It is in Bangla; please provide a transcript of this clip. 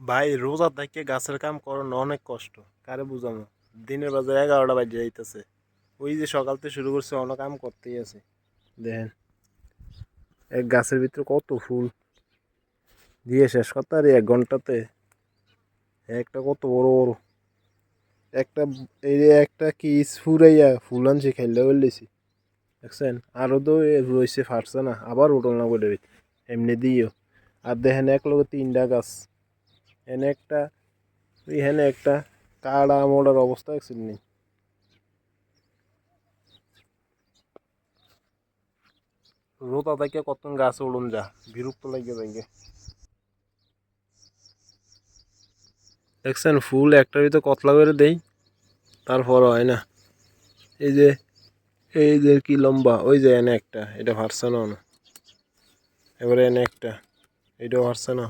ভাই রোজা থেকে গাছের কাম করানো অনেক কষ্ট। কারে বুঝামো? দিনের বাজার 11টা বাজে যাইতেছে। ওই যে সকাল থেকে শুরু করছে অনেক কাম করতেই আছে। দেখেন এক গাছের ভিতরে কত ফুল দিয়ে শেষ করতে আর 1 ঘন্টাতে একটা কত বড় বড় একটা এই যে একটা কি ফুরাইয়া ফুল আনছে খেললে বললেছি দেখছেন আরো তো রয়েছে ফাটছে না আবার উঠল না বলে এমনি দিও আর দেখেন এক লোক 3টা গাছ এনে একটা এখানে একটা কাড়া মোড়ার অবস্থা দেখছেন নি রোতা থেকে কত গাছ উড়ুন যা বিরক্ত লাগে যাইগে দেখছেন ফুল একটার ভিতরে কতলা করে দেই তারপর হয় না এই যে এই যে কি লম্বা ওই যে এনে একটা এটা ভারছে না এবারে এনে একটা এটাও ভারছে না